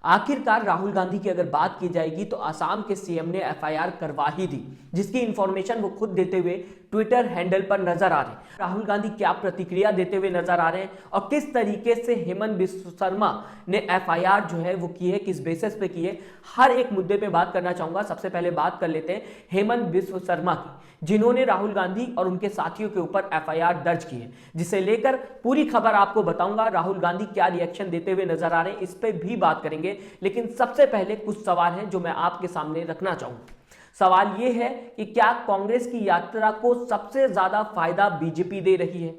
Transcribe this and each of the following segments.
आखिरकार राहुल गांधी की अगर बात की जाएगी तो असम के सीएम ने एफआईआर करवा ही दी, जिसकी इंफॉर्मेशन वो खुद देते हुए ट्विटर हैंडल पर नजर आ रहे हैं। राहुल गांधी क्या प्रतिक्रिया देते हुए नजर आ रहे हैं और किस तरीके से हेमंत बिस्व शर्मा ने एफआईआर जो है वो की है, किस बेसिस पे की है, हर एक मुद्दे पे बात करना चाहूंगा। सबसे पहले बात कर लेते हैं हेमंत बिस्व शर्मा की, जिन्होंने राहुल गांधी और उनके साथियों के ऊपर एफआईआर दर्ज की है, जिसे लेकर पूरी खबर आपको बताऊंगा। राहुल गांधी क्या रिएक्शन देते हुए नजर आ रहे हैं इस पे भी बात करेंगे, लेकिन सबसे पहले कुछ सवाल हैं जो मैं आपके सामने रखना चाहूंगा। सवाल यह है कि क्या कांग्रेस की यात्रा को सबसे ज्यादा फायदा बीजेपी दे रही है?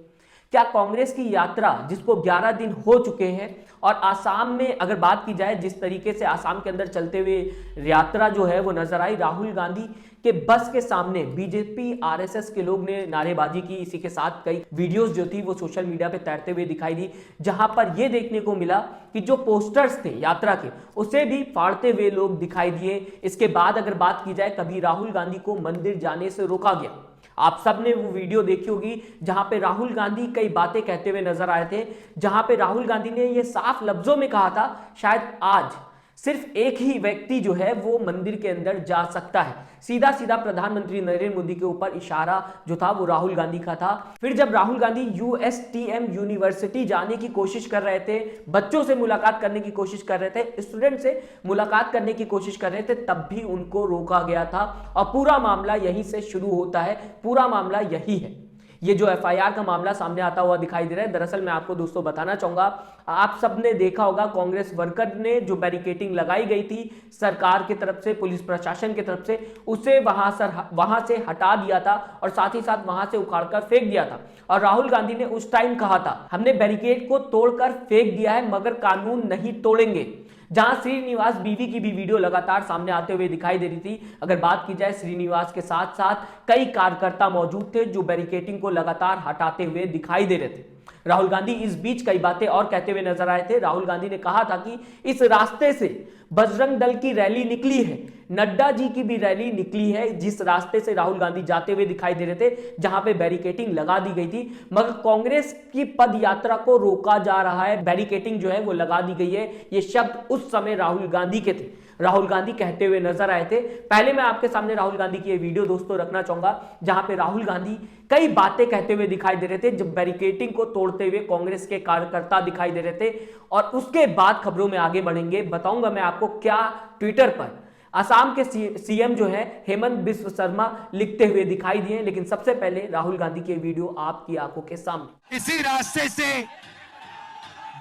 क्या कांग्रेस की यात्रा, जिसको 11 दिन हो चुके हैं, और आसाम में अगर बात की जाए जिस तरीके से आसाम के अंदर चलते हुए यात्रा जो है वो नजर आई, राहुल गांधी के बस के सामने बीजेपी आरएसएस के लोग ने नारेबाजी की। इसी के साथ कई वीडियोस जो थी वो सोशल मीडिया पे तैरते हुए दिखाई दी, जहां पर यह देखने को मिला कि जो पोस्टर्स थे यात्रा के उसे भी फाड़ते हुए लोग दिखाई दिए। इसके बाद अगर बात की जाए, कभी राहुल गांधी को मंदिर जाने से रोका गया। आप सबने वो वीडियो देखी होगी जहां पे राहुल गांधी कई बातें कहते हुए नजर आए थे, जहां पे राहुल गांधी ने ये साफ लफ्जों में कहा था, शायद आज सिर्फ एक ही व्यक्ति जो है वो मंदिर के अंदर जा सकता है। सीधा सीधा प्रधानमंत्री नरेंद्र मोदी के ऊपर इशारा जो था वो राहुल गांधी का था। फिर जब राहुल गांधी यूएसटीएम यूनिवर्सिटी जाने की कोशिश कर रहे थे, बच्चों से मुलाकात करने की कोशिश कर रहे थे, स्टूडेंट से मुलाकात करने की कोशिश कर रहे थे, तब भी उनको रोका गया था। और पूरा मामला यहीं से शुरू होता है, पूरा मामला यही है। ये जो एफआईआर का मामला सामने आता हुआ दिखाई दे रहा है, दरअसल मैं आपको दोस्तों बताना चाहूंगा, आप सबने देखा होगा कांग्रेस वर्कर ने जो बैरिकेटिंग लगाई गई थी सरकार की तरफ से, पुलिस प्रशासन की तरफ से, उसे वहां से हटा दिया था और साथ ही साथ वहां से उखाड़कर फेंक दिया था। और राहुल गांधी ने उस टाइम कहा था, हमने बैरिकेड को तोड़कर फेंक दिया है मगर कानून नहीं तोड़ेंगे। जहां श्रीनिवास बीवी की भी वीडियो लगातार सामने आते हुए दिखाई दे रही थी। अगर बात की जाए, श्रीनिवास के साथ साथ कई कार्यकर्ता मौजूद थे जो बैरिकेटिंग को लगातार हटाते हुए दिखाई दे रहे थे। राहुल गांधी इस बीच कई बातें और कहते हुए नजर आए थे। राहुल गांधी ने कहा था कि इस रास्ते से बजरंग दल की रैली निकली है, नड्डा जी की भी रैली निकली है, जिस रास्ते से राहुल गांधी जाते हुए दिखाई दे रहे थे, जहां पे बैरिकेटिंग लगा दी गई थी, मगर कांग्रेस की पद यात्रा को रोका जा रहा है, बैरिकेटिंग जो है वो लगा दी गई है। ये शब्द उस समय राहुल गांधी के थे, राहुल गांधी कहते हुए नजर आए थे। पहले मैं आपके सामने राहुल गांधी की ये वीडियो दोस्तों रखना चाहूंगा, जहां पे राहुल गांधी कई बातें कहते हुए दिखाई दे रहे थे, जब बैरिकेटिंग को तोड़ते हुए कांग्रेस के कार्यकर्ता दिखाई दे रहे थे। और उसके बाद खबरों में आगे बढ़ेंगे, बताऊंगा मैं आपको क्या ट्विटर पर असम के सीएम जो है हेमंत बिस्व शर्मा लिखते हुए दिखाई दिए। लेकिन सबसे पहले राहुल गांधी के वीडियो आपकी आंखों के सामने। इसी रास्ते से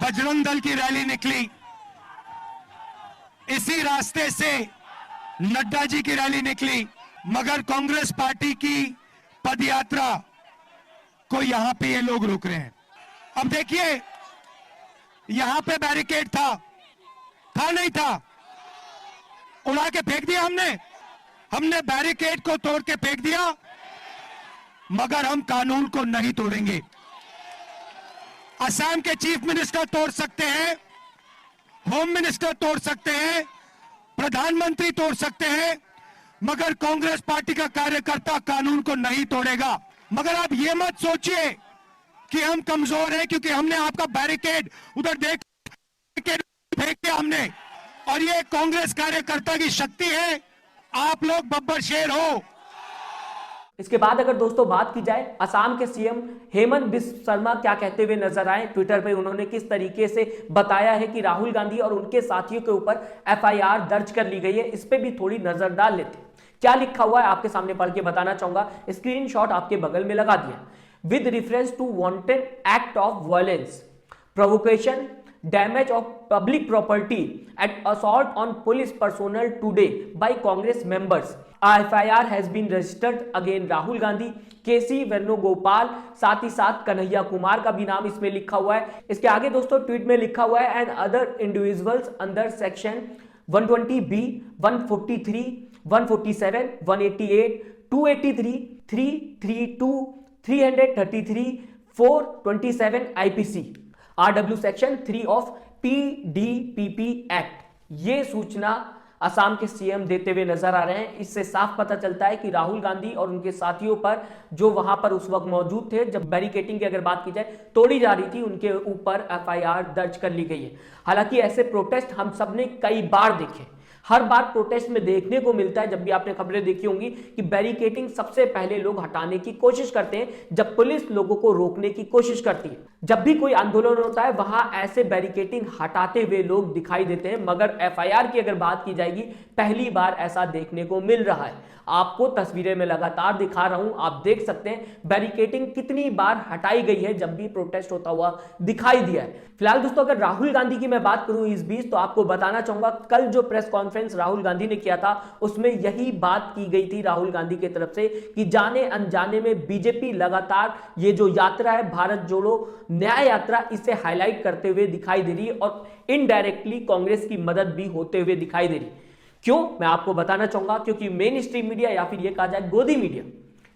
बजरंग दल की रैली निकली, इसी रास्ते से नड्डा जी की रैली निकली, मगर कांग्रेस पार्टी की पदयात्रा को यहां पे ये लोग रोक रहे हैं। अब देखिए, यहां पे बैरिकेड था नहीं था, उड़ा के फेंक दिया हमने बैरिकेड को तोड़ के फेंक दिया, मगर हम कानून को नहीं तोड़ेंगे। असम के चीफ मिनिस्टर तोड़ सकते हैं, होम मिनिस्टर तोड़ सकते हैं, प्रधानमंत्री तोड़ सकते हैं, मगर कांग्रेस पार्टी का कार्यकर्ता कानून को नहीं तोड़ेगा। मगर आप ये मत सोचिए कि हम कमजोर हैं क्योंकि हमने आपका बैरिकेड उधर देख फेंक दिया हमने, और ये कांग्रेस कार्यकर्ता की शक्ति है। आप लोग बब्बर शेर हो। इसके बाद अगर दोस्तों बात की जाए, असम के सीएम हेमंत बिस्व शर्मा क्या कहते हुए नजर आए ट्विटर पे, उन्होंने किस तरीके से बताया है कि राहुल गांधी और उनके साथियों के ऊपर एफआईआर दर्ज कर ली गई है, इस पे भी थोड़ी नजर डाल लेते हैं। क्या लिखा हुआ है आपके सामने पढ़ के बताना चाहूंगा, स्क्रीनशॉट आपके बगल में लगा दिया। With reference to wanted act of violence, provocation, damage of public property and assault on police personnel today by Congress members. A FIR has been registered against Rahul Gandhi, केसी वेणुगोपाल, साथ ही साथ कन्हैया कुमार का भी नाम इसमें लिखा हुआ है। इसके आगे दोस्तों ट्वीट में लिखा हुआ है, and other individuals under section 120B, 143, 147, 188, 283, 332, 333, 427 IPC, RW section 3 of PDPP act. ये सूचना असम के सीएम देते हुए नजर आ रहे हैं। इससे साफ पता चलता है कि राहुल गांधी और उनके साथियों पर, जो वहां पर उस वक्त मौजूद थे जब बैरिकेडिंग की अगर बात की जाए तोड़ी जा रही थी, उनके ऊपर एफआईआर दर्ज कर ली गई है। हालांकि ऐसे प्रोटेस्ट हम सबने कई बार देखे, हर बार प्रोटेस्ट में देखने को मिलता है, जब भी आपने खबरें देखी होंगी कि बैरिकेडिंग सबसे पहले लोग हटाने की कोशिश करते हैं जब पुलिस लोगों को रोकने की कोशिश करती है। जब भी कोई आंदोलन होता है वहां ऐसे बैरिकेडिंग हटाते हुए लोग दिखाई देते हैं, मगर एफआईआर की अगर बात की जाएगी पहली बार ऐसा देखने को मिल रहा है। आपको तस्वीरें में लगातार दिखा रहा हूं, आप देख सकते हैं बैरिकेडिंग कितनी बार हटाई गई है जब भी प्रोटेस्ट होता हुआ दिखाई दिया है। फिलहाल दोस्तों अगर राहुल गांधी की मैं बात करूं इस बीच, तो आपको बताना चाहूंगा कल जो प्रेस कॉन्फ्रेंस राहुल गांधी ने किया था उसमें यही बात की गई थी राहुल गांधी की तरफ से कि जाने अनजाने में बीजेपी लगातार ये जो यात्रा है भारत जोड़ो न्याय यात्रा, इसे हाईलाइट करते हुए दिखाई दे रही है और इनडायरेक्टली कांग्रेस की मदद भी होते हुए दिखाई दे रही है। क्यों, मैं आपको बताना चाहूंगा, क्योंकि मेन स्ट्रीम मीडिया या फिर यह कहा जाए गोदी मीडिया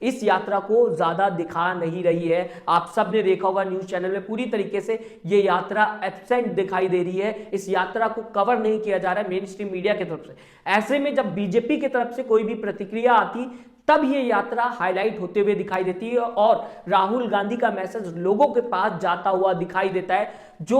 इस यात्रा को ज्यादा दिखा नहीं रही है। आप सब ने देखा होगा न्यूज चैनल में पूरी तरीके से ये यात्रा एब्सेंट दिखाई दे रही है, इस यात्रा को कवर नहीं किया जा रहा है मेन स्ट्रीम मीडिया की तरफ से। ऐसे में जब बीजेपी की तरफ से कोई भी प्रतिक्रिया आती तब ये यात्रा हाईलाइट होते हुए दिखाई देती है और राहुल गांधी का मैसेज लोगों के पास जाता हुआ दिखाई देता है। जो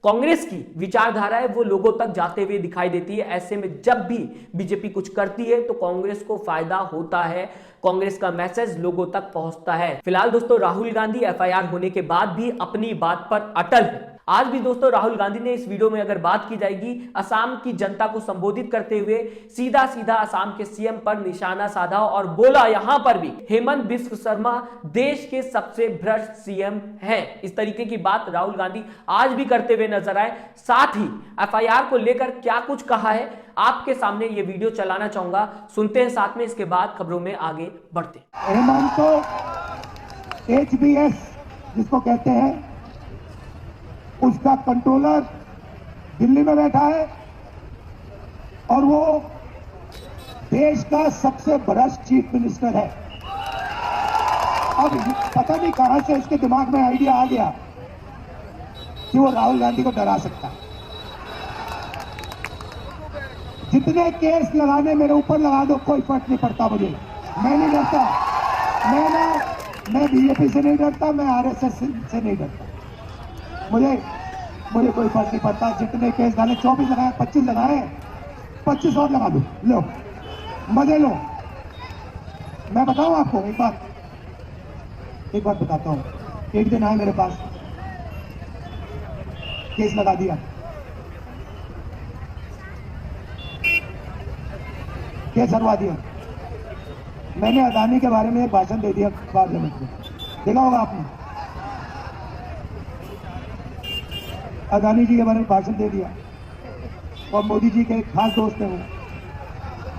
कांग्रेस की विचारधारा है वो लोगों तक जाते हुए दिखाई देती है। ऐसे में जब भी बीजेपी कुछ करती है तो कांग्रेस को फायदा होता है, कांग्रेस का मैसेज लोगों तक पहुंचता है। फिलहाल दोस्तों राहुल गांधी एफआईआर होने के बाद भी अपनी बात पर अटल है। आज भी दोस्तों राहुल गांधी ने इस वीडियो में अगर बात की जाएगी असम की जनता को संबोधित करते हुए सीधा सीधा असम के सीएम पर निशाना साधा और बोला यहां पर भी हेमंत बिस्व शर्मा देश के सबसे भ्रष्ट सीएम हैं। इस तरीके की बात राहुल गांधी आज भी करते हुए नजर आए। साथ ही एफआईआर को लेकर क्या कुछ कहा है आपके सामने ये वीडियो चलाना चाहूंगा, सुनते हैं साथ में, इसके बाद खबरों में आगे बढ़ते। हेमंत तो एचबीएस जिसको कहते हैं उसका कंट्रोलर दिल्ली में बैठा है और वो देश का सबसे भ्रष्ट चीफ मिनिस्टर है। अब पता नहीं कहां से इसके दिमाग में आइडिया आ गया कि वो राहुल गांधी को डरा सकता है। जितने केस लगाने मेरे ऊपर लगा दो, कोई फर्क नहीं पड़ता मुझे, मैं नहीं डरता। मैं बीजेपी से नहीं डरता, मैं आरएसएस से नहीं डरता। मुझे कोई फर्क नहीं पड़ता। जितने केस डाले 24 लगाए, 25 लगाए, 25 और लगा दो, लो मजे लो। मैं बताऊं आपको एक बात बताता हूं। एक दिन आए मेरे पास, केस लगा दिया, केस हरवा दिया। मैंने अदानी के बारे में एक भाषण दे दिया पार्लियामेंट में, देखा होगा आपने। अदानी जी के बारे में भाषण दे दिया और मोदी जी के एक खास दोस्त है, वो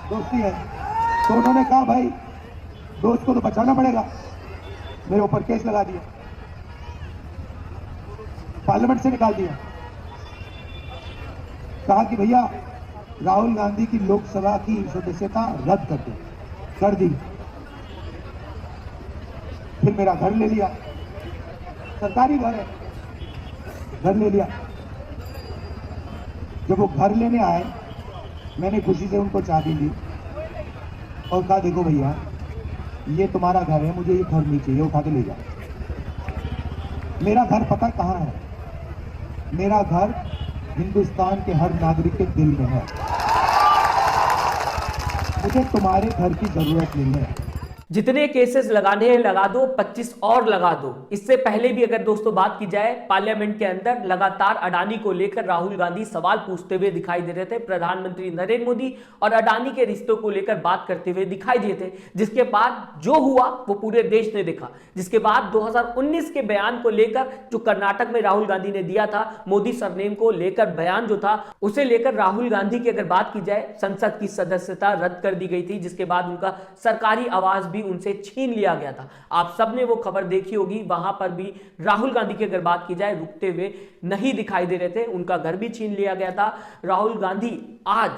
दोस्ती है, तो उन्होंने कहा भाई दोस्त को तो बचाना पड़ेगा, मेरे ऊपर केस लगा दिया, पार्लियामेंट से निकाल दिया। कहा कि भैया राहुल गांधी की लोकसभा की सदस्यता रद्द कर दो, कर दी। फिर मेरा घर ले लिया, सरकारी घर है, घर ले लिया। जब वो घर लेने आए मैंने खुशी से उनको चाबी दी और कहा देखो भैया ये तुम्हारा घर है, मुझे ये घर नहीं चाहिए, उठा के ले जाओ। मेरा घर पता कहाँ है? मेरा घर हिंदुस्तान के हर नागरिक के दिल में है। मुझे तुम्हारे घर की जरूरत नहीं है। जितने केसेस लगाने हैं लगा दो, 25 और लगा दो। इससे पहले भी अगर दोस्तों बात की जाए पार्लियामेंट के अंदर लगातार अडानी को लेकर राहुल गांधी सवाल पूछते हुए दिखाई दे रहे थे। प्रधानमंत्री नरेंद्र मोदी और अडानी के रिश्तों को लेकर बात करते हुए दिखाई दिए थे, जिसके बाद जो हुआ वो पूरे देश ने देखा। जिसके बाद 2019 के बयान को लेकर जो कर्नाटक में राहुल गांधी ने दिया था, मोदी सरनेम को लेकर बयान जो था, उसे लेकर राहुल गांधी की अगर बात की जाए संसद की सदस्यता रद्द कर दी गई थी, जिसके बाद उनका सरकारी आवास भी उनसे छीन लिया गया था। आप सबने वो खबर देखी होगी, वहां पर भी राहुल गांधी की अगर बात की जाए रुकते हुए नहीं दिखाई दे रहे थे, उनका घर भी छीन लिया गया था। राहुल गांधी आज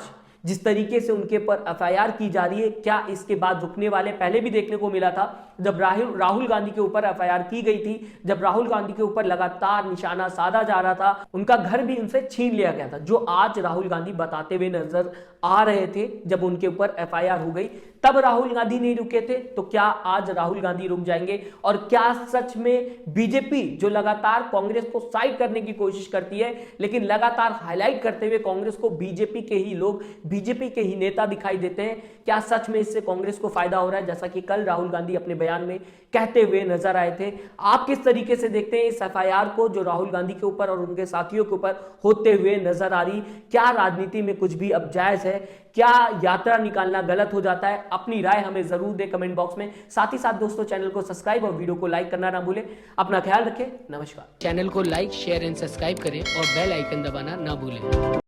जिस तरीके से उनके ऊपर एफआईआर की जा रही है, क्या इसके बाद रुकने वाले? पहले भी देखने को मिला था जब राहुल गांधी के ऊपर एफआईआर की गई थी, जब राहुल गांधी के ऊपर लगातार निशाना साधा जा रहा था, उनका घर भी उनसे छीन लिया गया था, जो आज राहुल गांधी बताते हुए नजर आ रहे थे। जब उनके ऊपर एफआईआर हो गई तब राहुल गांधी नहीं रुके थे, तो क्या आज राहुल गांधी रुक जाएंगे? और क्या सच में बीजेपी, जो लगातार कांग्रेस को साइड करने की कोशिश करती है, लेकिन लगातार हाईलाइट करते हुए कांग्रेस को बीजेपी के ही लोग, बीजेपी के ही नेता दिखाई देते हैं, क्या सच में इससे कांग्रेस को फायदा हो रहा है, जैसा कि कल राहुल गांधी अपने बयान में कहते हुए नजर आए थे? आप किस तरीके से देखते हैं इस एफआईआर को जो राहुल गांधी के ऊपर और उनके साथियों के ऊपर होते हुए नजर आ रही? क्या राजनीति में कुछ भी अब जायज है? क्या यात्रा निकालना गलत हो जाता है? अपनी राय हमें जरूर दें कमेंट बॉक्स में। साथ ही साथ दोस्तों, चैनल को सब्सक्राइब और वीडियो को लाइक करना ना भूलें। अपना ख्याल रखें। नमस्कार। चैनल को लाइक, शेयर एंड सब्सक्राइब करें और बेल आइकन दबाना ना भूलें।